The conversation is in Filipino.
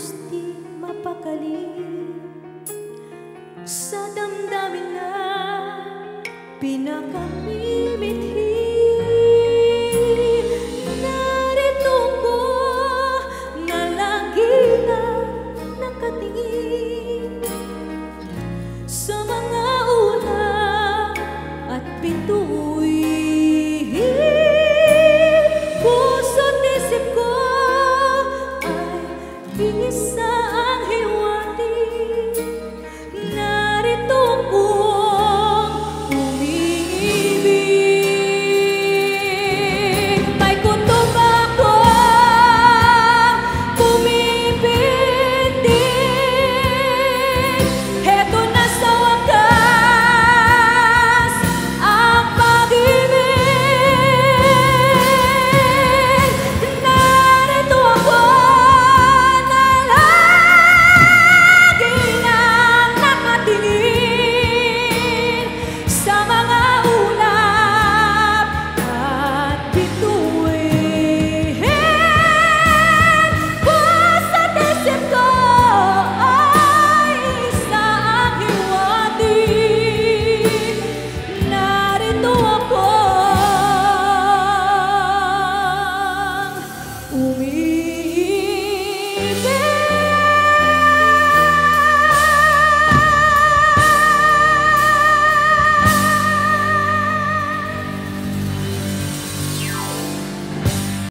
halos di mapakali sa damdamin na pinakamimithi. Narito ko na lagi na nakatingin sa mga ulan at bituin. Puso't isip ko ay iisa